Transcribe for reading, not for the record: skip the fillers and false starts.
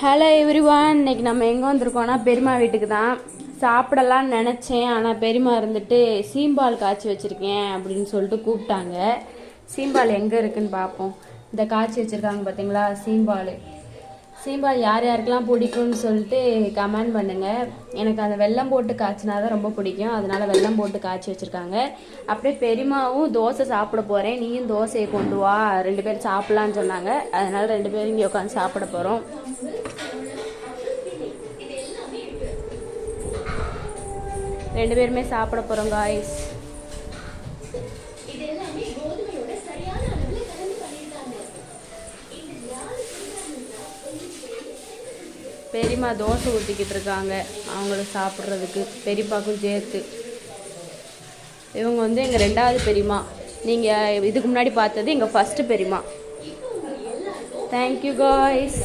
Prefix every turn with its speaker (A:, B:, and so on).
A: Hello everyone, இன்னைக்கு நம்ம எங்கே வந்திருக்கோம்னா பெரியம்மா வீட்டுக்கு தான். சாப்பிடலான்னு நினச்சேன், ஆனால் பெரியம்மா இருந்துட்டு சீம்பால் காய்ச்சி வச்சுருக்கேன் அப்படின்னு சொல்லிட்டு கூப்பிட்டாங்க. சீம்பால் எங்கே இருக்குதுன்னு பார்ப்போம். இந்த காய்ச்சி வச்சுருக்காங்க பார்த்தீங்களா சீம்பால். சீம்பால் யார் யாருக்கெல்லாம் பிடிக்கும்னு சொல்லிட்டு கமெண்ட் பண்ணுங்கள். எனக்கு அந்த வெல்லம் போட்டு காய்ச்சினா தான் ரொம்ப பிடிக்கும், அதனால் வெல்லம் போட்டு காய்ச்சி வச்சுருக்காங்க. அப்படியே பெரியம்மாவும் தோசை சாப்பிட போகிறேன், நீயும் தோசையை கொண்டு வா, 2 பேரும் சாப்பிட்லான்னு சொன்னாங்க. அதனால் 2 பேரும் இங்கே உட்காந்து சாப்பிட போகிறோம். 2 பேருமே சாப்பிட போகிறோம் காய்ஸ். பெரியம்மா தோசை ஊற்றிக்கிட்டு இருக்காங்க அவங்களுக்கு சாப்பிட்றதுக்கு, பெரியப்பாக்கும் சேர்த்து. இவங்க வந்து எங்கள் 2வது பெரியம்மா. நீங்கள் இதுக்கு முன்னாடி பார்த்தது எங்கள் ஃபஸ்ட்டு பெரியம்மா. Thank you guys.